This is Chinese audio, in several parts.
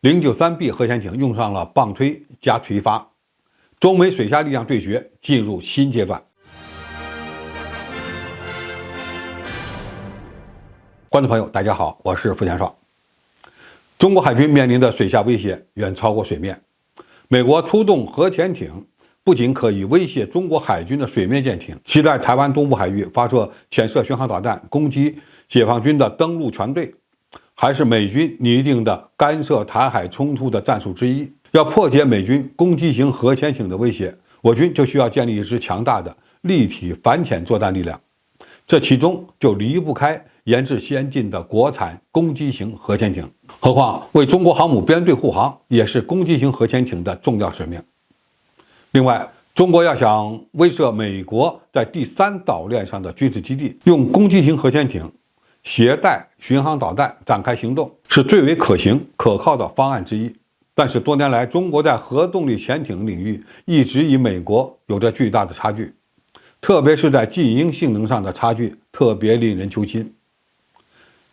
093B 核潜艇用上了棒推加垂发，中美水下力量对决进入新阶段。观众朋友，大家好，我是付强少。中国海军面临的水下威胁远超过水面。美国出动核潜艇，不仅可以威胁中国海军的水面舰艇，其在台湾东部海域发射潜射巡航导弹攻击解放军的登陆船队，还是美军拟定的干涉台海冲突的战术之一。要破解美军攻击型核潜艇的威胁，我军就需要建立一支强大的立体反潜作战力量，这其中就离不开研制先进的国产攻击型核潜艇。何况为中国航母编队护航也是攻击型核潜艇的重要使命。另外，中国要想威慑美国在第三岛链上的军事基地，用攻击型核潜艇携带巡航导弹展开行动，是最为可行可靠的方案之一。但是多年来，中国在核动力潜艇领域一直与美国有着巨大的差距，特别是在静音性能上的差距特别令人揪心。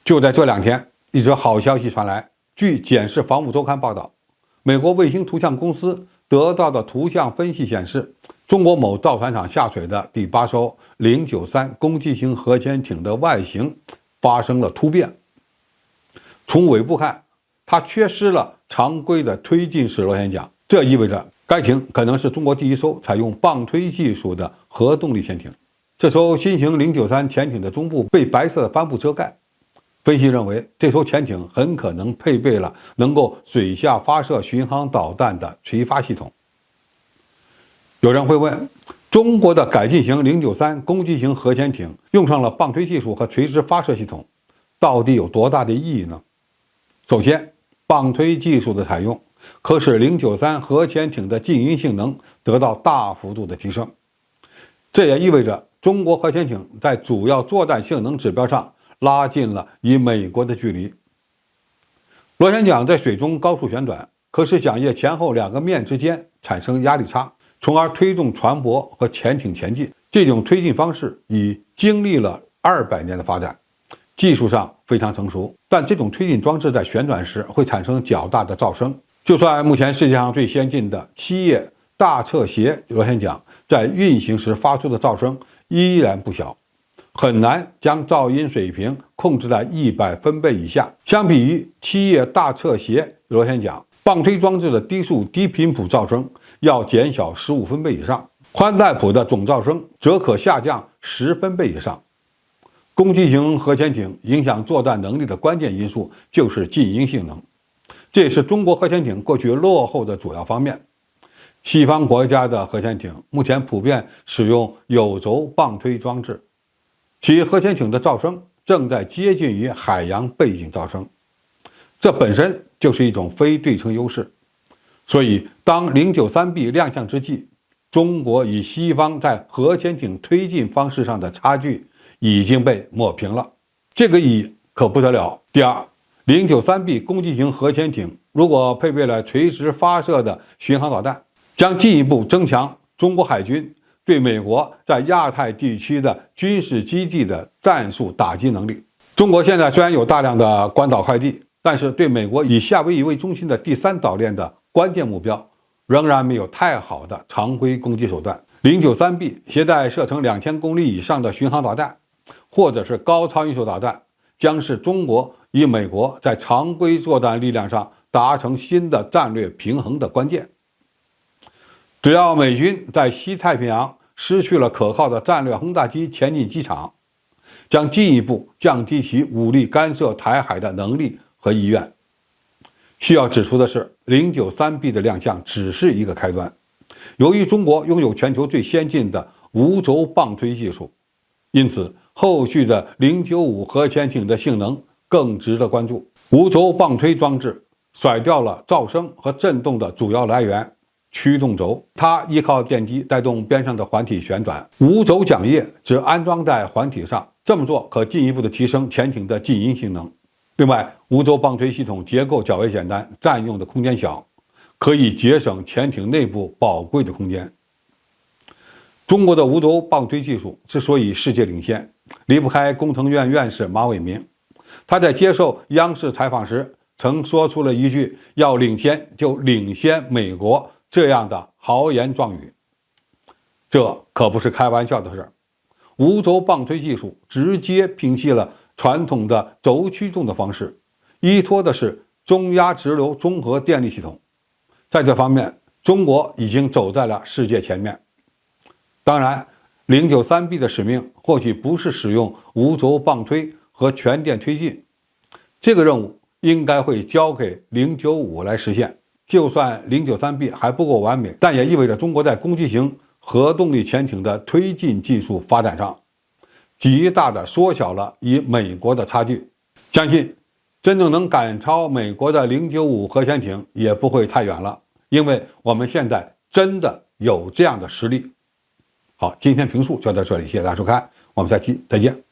就在这两天，一则好消息传来，据《检视防务周刊》报道，美国卫星图像公司得到的图像分析显示，中国某造船厂下水的第8艘093攻击型核潜艇的外形发生了突变。从尾部看，它缺失了常规的推进式螺旋桨，这意味着该艇可能是中国第一艘采用棒推技术的核动力潜艇。这艘新型093潜艇的中部被白色的帆布遮盖，分析认为，这艘潜艇很可能配备了能够水下发射巡航导弹的垂发系统。有人会问，中国的改进型093攻击型核潜艇用上了棒推技术和垂直发射系统，到底有多大的意义呢？首先，棒推技术的采用可使093核潜艇的静音性能得到大幅度的提升，这也意味着中国核潜艇在主要作战性能指标上拉近了与美国的距离。螺旋桨在水中高速旋转，可使桨叶前后两个面之间产生压力差，从而推动船舶和潜艇前进。这种推进方式已经历了200年的发展，技术上非常成熟，但这种推进装置在旋转时会产生较大的噪声。就算目前世界上最先进的7叶大侧斜螺旋桨在运行时发出的噪声依然不小，很难将噪音水平控制在100分贝以下。相比于7叶大侧斜螺旋桨，棒推装置的低速低频谱噪声要减小15分贝以上，宽带谱的总噪声则可下降10分贝以上。攻击型核潜艇影响作战能力的关键因素就是静音性能，这也是中国核潜艇过去落后的主要方面。西方国家的核潜艇目前普遍使用有轴棒推装置，其核潜艇的噪声正在接近于海洋背景噪声，这本身就是一种非对称优势。所以当093B 亮相之际，中国与西方在核潜艇推进方式上的差距已经被抹平了，这个意义可不得了。第二，093B 攻击型核潜艇如果配备了垂直发射的巡航导弹，将进一步增强中国海军对美国在亚太地区的军事基地的战术打击能力。中国现在虽然有大量的关岛快递，但是对美国以夏威夷为中心的第三岛链的关键目标仍然没有太好的常规攻击手段。093B 携带射程2000公里以上的巡航导弹或者是高超音速导弹，将是中国与美国在常规作战力量上达成新的战略平衡的关键。只要美军在西太平洋失去了可靠的战略轰炸机前进机场，将进一步降低其武力干涉台海的能力和意愿。需要指出的是，093B 的亮相只是一个开端。由于中国拥有全球最先进的无轴棒推技术，因此后续的095核潜艇的性能更值得关注。无轴棒推装置甩掉了噪声和震动的主要来源驱动轴，它依靠电机带动边上的环体旋转，无轴桨叶则安装在环体上，这么做可进一步的提升潜艇的静音性能。另外，无轴棒推系统结构较为简单，占用的空间小，可以节省潜艇内部宝贵的空间。中国的无轴棒推技术之所以世界领先，离不开工程院院士马伟民。他在接受央视采访时曾说出了一句"要领先就领先美国"这样的豪言壮语。这可不是开玩笑的事儿。无轴棒推技术直接摒弃了传统的轴驱动的方式，依托的是中压直流综合电力系统。在这方面，中国已经走在了世界前面。当然，093B 的使命或许不是使用无轴棒推和全电推进，这个任务应该会交给095来实现。就算093B 还不够完美，但也意味着中国在攻击型核动力潜艇的推进技术发展上，极大地缩小了与美国的差距。相信真正能赶超美国的095核潜艇也不会太远了，因为我们现在真的有这样的实力。好，今天评述就到这里，谢谢大家收看，我们下期再见。